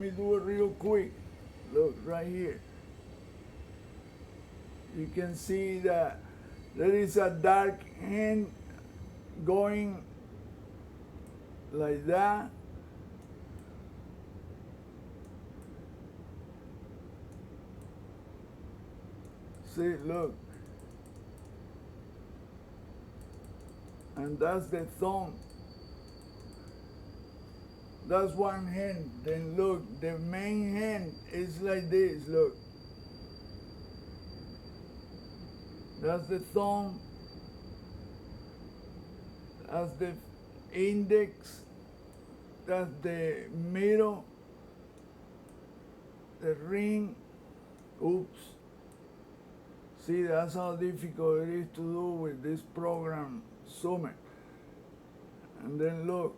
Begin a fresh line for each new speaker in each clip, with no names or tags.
Let me do it real quick. Look right here. You can see that there is a dark hand going like that. See, look. And that's the thumb. That's one hand. Then look, the main hand is like this, look. That's the thumb. That's the index. That's the middle. The ring. Oops. See, that's how difficult it is to do with this program, Summit. And then look.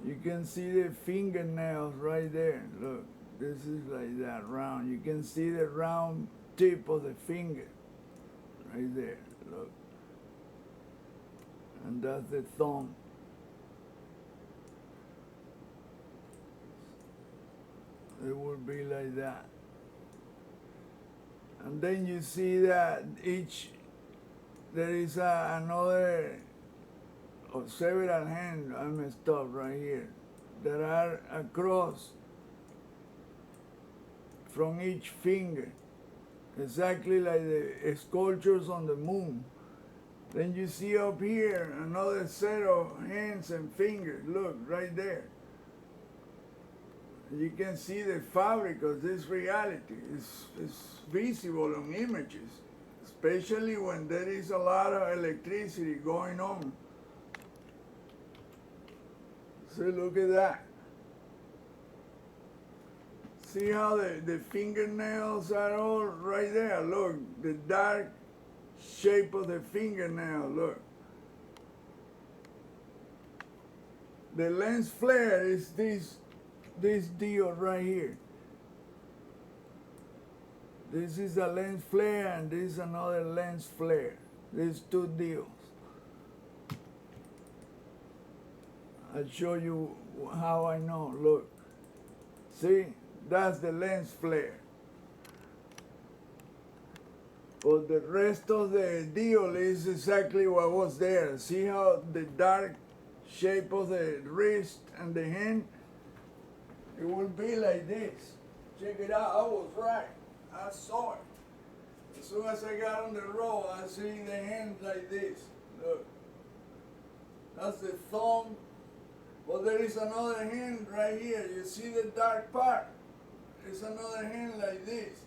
You can see the fingernails right there. Look, this is like that round. You can see the round tip of the finger right there. Look. And that's the thumb. It would be like that. And then you see that there is another or several hands, I messed up right here, that are across from each finger, exactly like the sculptures on the moon. Then you see up here another set of hands and fingers, look, right there. You can see the fabric of this reality is visible on images, especially when there is a lot of electricity going on. So look at that. See how the fingernails are all right there? Look, the dark shape of the fingernail, look. The lens flare is this deal right here. This is a lens flare and this is another lens flare. These two deals. I'll show you how I know. Look. See? That's the lens flare. But the rest of the deal is exactly what was there. See how the dark shape of the wrist and the hand? It will be like this. Check it out. I was right. I saw it. As soon as I got on the road, I see the hand like this. Look. That's the thumb. Well, there is another hand right here. You see the dark part? There's another hand like this.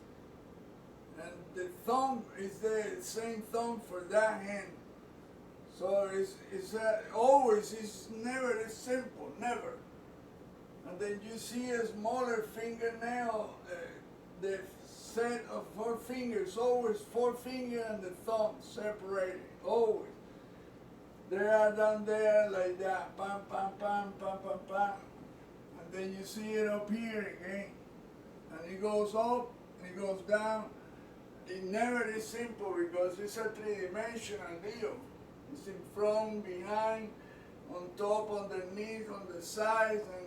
And the thumb is the same thumb for that hand. So it's never as simple, never. And then you see a smaller fingernail, the set of 4 fingers, always 4 fingers and the thumb separated, always. They are down there like that, pam, pam, pam, pam, pam, pam. And then you see it up here again. And it goes up, and it goes down. It never is simple because it's a 3-dimensional deal. It's in front, behind, on top, underneath, on the sides, and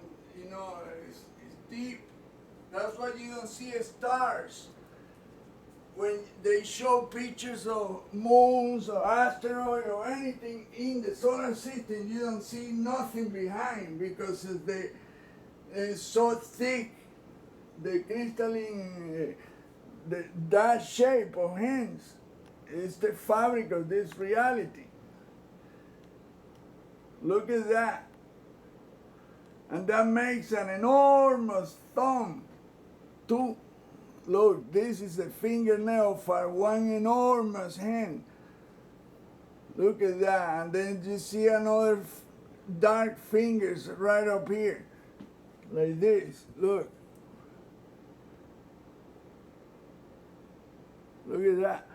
it's deep. That's why you don't see stars. When they show pictures of moons or asteroids or anything in the solar system, you don't see nothing behind because it's so thick, the crystalline, that shape of hands is the fabric of this reality. Look at that. And that makes an enormous thumb. Look, this is a fingernail for one enormous hand. Look at that. And then you see another dark fingers right up here. Like this. Look. Look at that.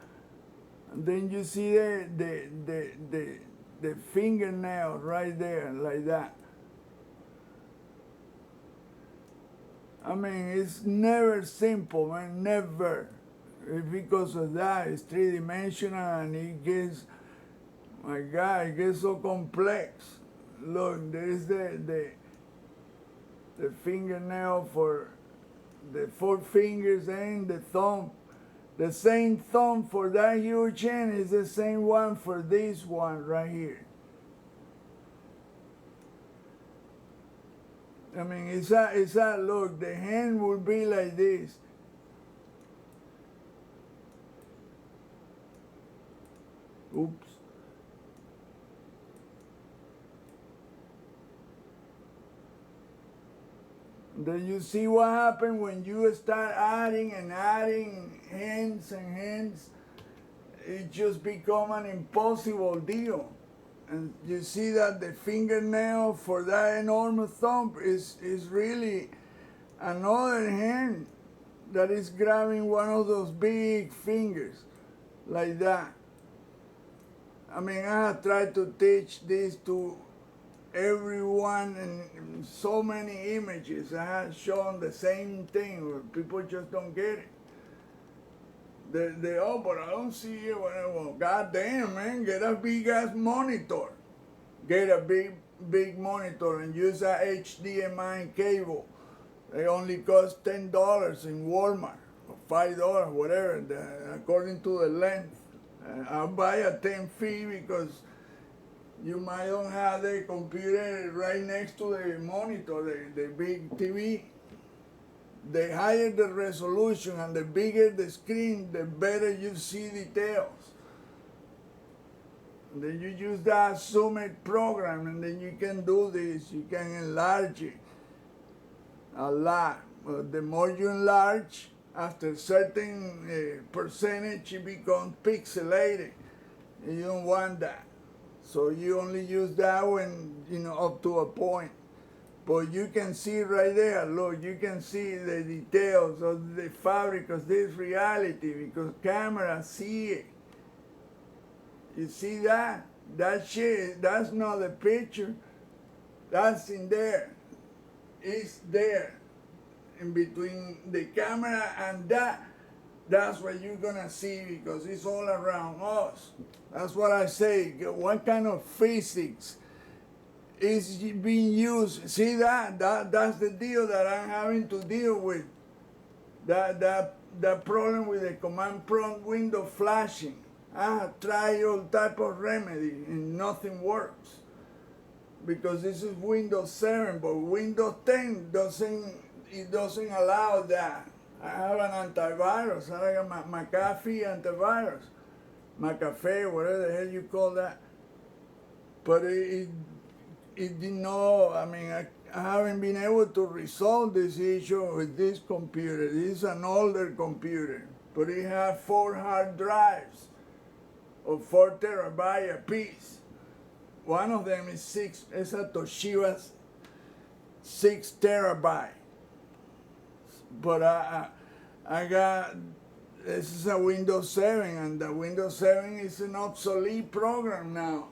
And then you see the fingernail right there, like that. I mean, it's never simple, man, never. Because of that, it's 3-dimensional and it gets My God, it gets so complex. Look, there's the fingernail for the 4 fingers and the thumb. The same thumb for that huge hand is the same one for this one right here. I mean, it's a look, the hand will be like this. Oops. Then you see what happens when you start adding and adding hands and hands. It just become an impossible deal. And you see that the fingernail for that enormous thumb is really another hand that is grabbing one of those big fingers like that. I mean, I have tried to teach this to everyone in so many images. I have shown the same thing, people just don't get it. Oh, but I don't see it. Well, God damn, man, get a big ass monitor. Get a big monitor and use a HDMI cable. They only cost $10 in Walmart, or $5, whatever, according to the length. I'll buy a 10 feet because you might don't have the computer right next to the monitor, the big TV. The higher the resolution and the bigger the screen, the better you see details. And then you use that Summit program and then you can do this, you can enlarge it a lot. But the more you enlarge, after a certain percentage, it becomes pixelated. And you don't want that. So you only use that when, up to a point. But you can see right there, look, you can see the details of the fabric of this reality because cameras see it. You see that? That shit, that's not the picture. That's in there. It's there. In between the camera and that's what you're gonna see because it's all around us. That's what I say. What kind of physics is being used? See that's the deal that I'm having to deal with. That problem with the command prompt window flashing. I have tried all type of remedy and nothing works. Because this is Windows 7, but Windows 10 doesn't allow that. I have an antivirus. I have a McAfee antivirus. McAfee, whatever the hell you call that. But it didn't know, I mean, I haven't been able to resolve this issue with this computer. This is an older computer, but it has 4 hard drives of 4 terabytes a piece. One of them is it's a Toshiba 6 terabyte. But I got, this is a Windows 7, and the Windows 7 is an obsolete program now.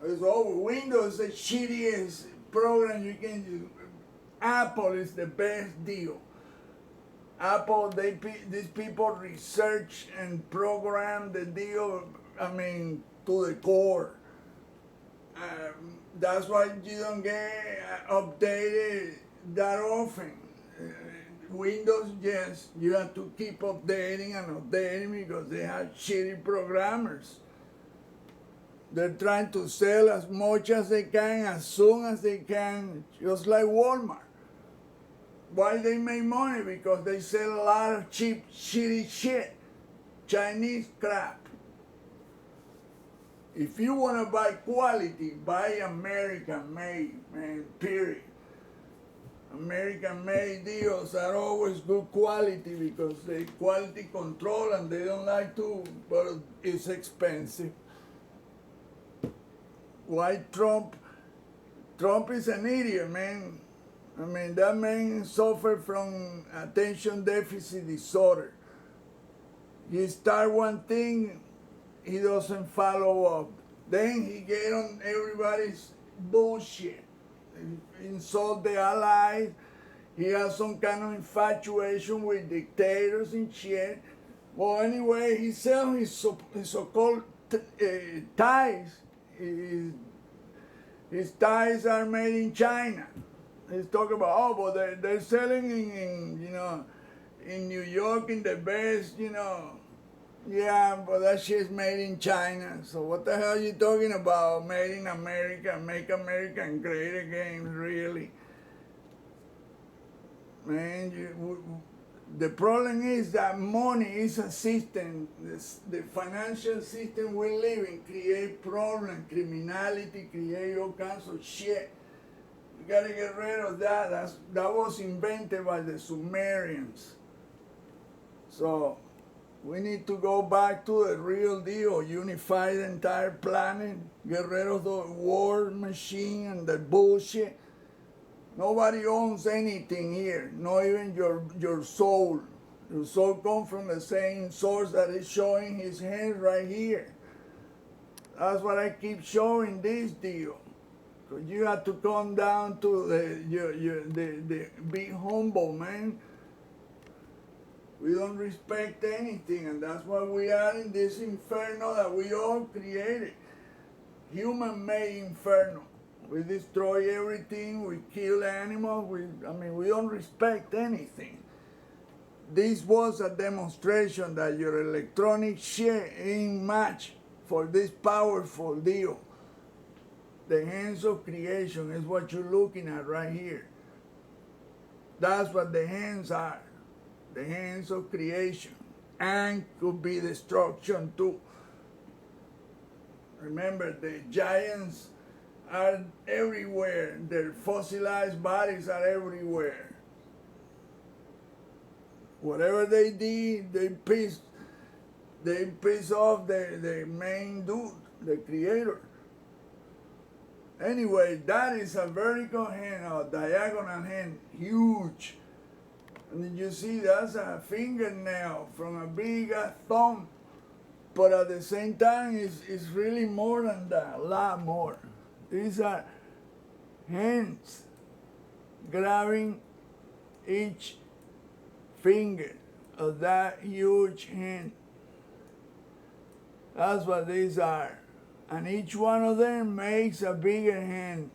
It's over. Windows is the shittiest program you can use. Apple is the best deal. Apple, these people research and program the deal, I mean, to the core. That's why you don't get updated that often. Windows, yes, you have to keep updating and updating because they have shitty programmers. They're trying to sell as much as they can, as soon as they can, just like Walmart. Why they make money? Because they sell a lot of cheap, shitty shit, Chinese crap. If you want to buy quality, buy American made, man, period. American made deals are always good quality because they quality control and they don't like to, but it's expensive. Why Trump is an idiot, man. I mean, that man suffered from attention deficit disorder. He start one thing, he doesn't follow up. Then he get on everybody's bullshit. He insult the allies. He has some kind of infatuation with dictators and shit. Well, anyway, he sells his so-called ties. His ties are made in China. He's talking about, oh, but they're selling in in New York in the best, Yeah, but that shit's made in China. So what the hell are you talking about? Made in America, make America great again, really? Man, the problem is that money is a system. The financial system we live in create problems, criminality, create all kinds of shit. You gotta get rid of that. That was invented by the Sumerians. So we need to go back to the real deal, unify the entire planet, get rid of the war machine and the bullshit. Nobody owns anything here, not even your soul. Your soul comes from the same source that is showing his hand right here. That's what I keep showing this deal. So you have to come down to the be humble, man. We don't respect anything, and that's why we are in this inferno that we all created. Human-made inferno. We destroy everything, we kill animals, we don't respect anything. This was a demonstration that your electronic shit ain't match for this powerful deal. The hands of creation is what you're looking at right here. That's what the hands are. The hands of creation. And could be destruction too. Remember, the giants are everywhere. Their fossilized bodies are everywhere. Whatever they did, they piss off the main dude, the creator. Anyway, that is a vertical hand, a diagonal hand, huge. And then you see that's a fingernail from a big thumb. But at the same time, it's really more than that, a lot more. These are hands grabbing each finger of that huge hand. That's what these are. And each one of them makes a bigger hand.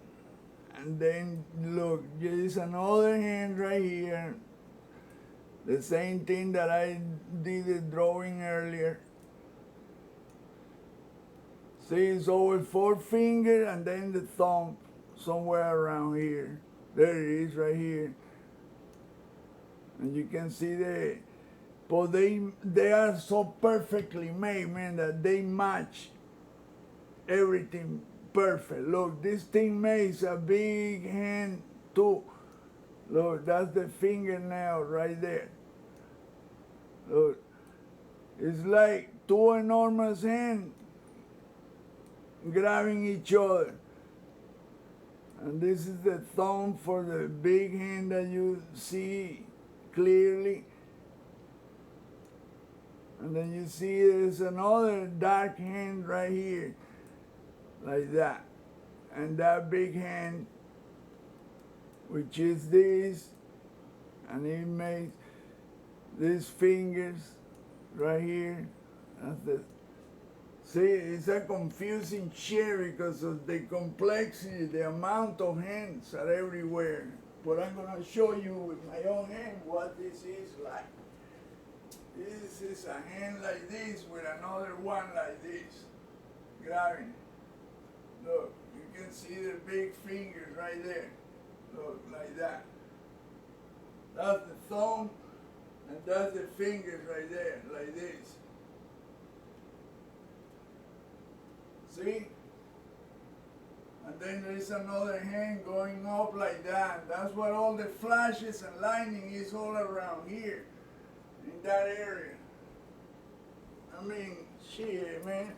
And then look, there's another hand right here. The same thing that I did the drawing earlier. See, it's over 4 fingers and then the thumb somewhere around here. There it is right here. And you can see but they are so perfectly made, man, that they match everything perfect. Look, this thing makes a big hand too. Look, that's the fingernail right there. Look, it's like 2 enormous hands grabbing each other. And this is the thumb for the big hand that you see clearly. And then you see there's another dark hand right here, like that. And that big hand, which is this, and it makes these fingers right here. That's the, see, it's a confusing shit because of the complexity, the amount of hands are everywhere. But I'm gonna show you with my own hand what this is like. This is a hand like this with another one like this, grabbing it. Look, you can see the big fingers right there. Look, like that. That's the thumb, and that's the fingers right there, like this. See? And then there's another hand going up like that. That's what all the flashes and lightning is all around here, in that area. I mean, shit, man.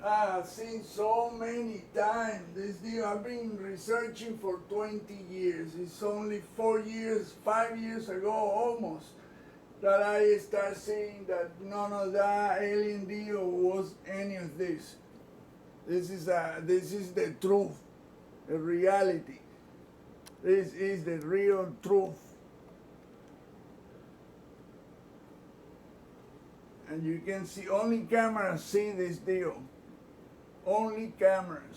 I've seen so many times this deal. I've been researching for 20 years. It's only 4 years, 5 years ago almost, that I start seeing that none of that alien deal was any of this. This is the truth, the reality. This is the real truth. And you can see only cameras see this deal. Only cameras.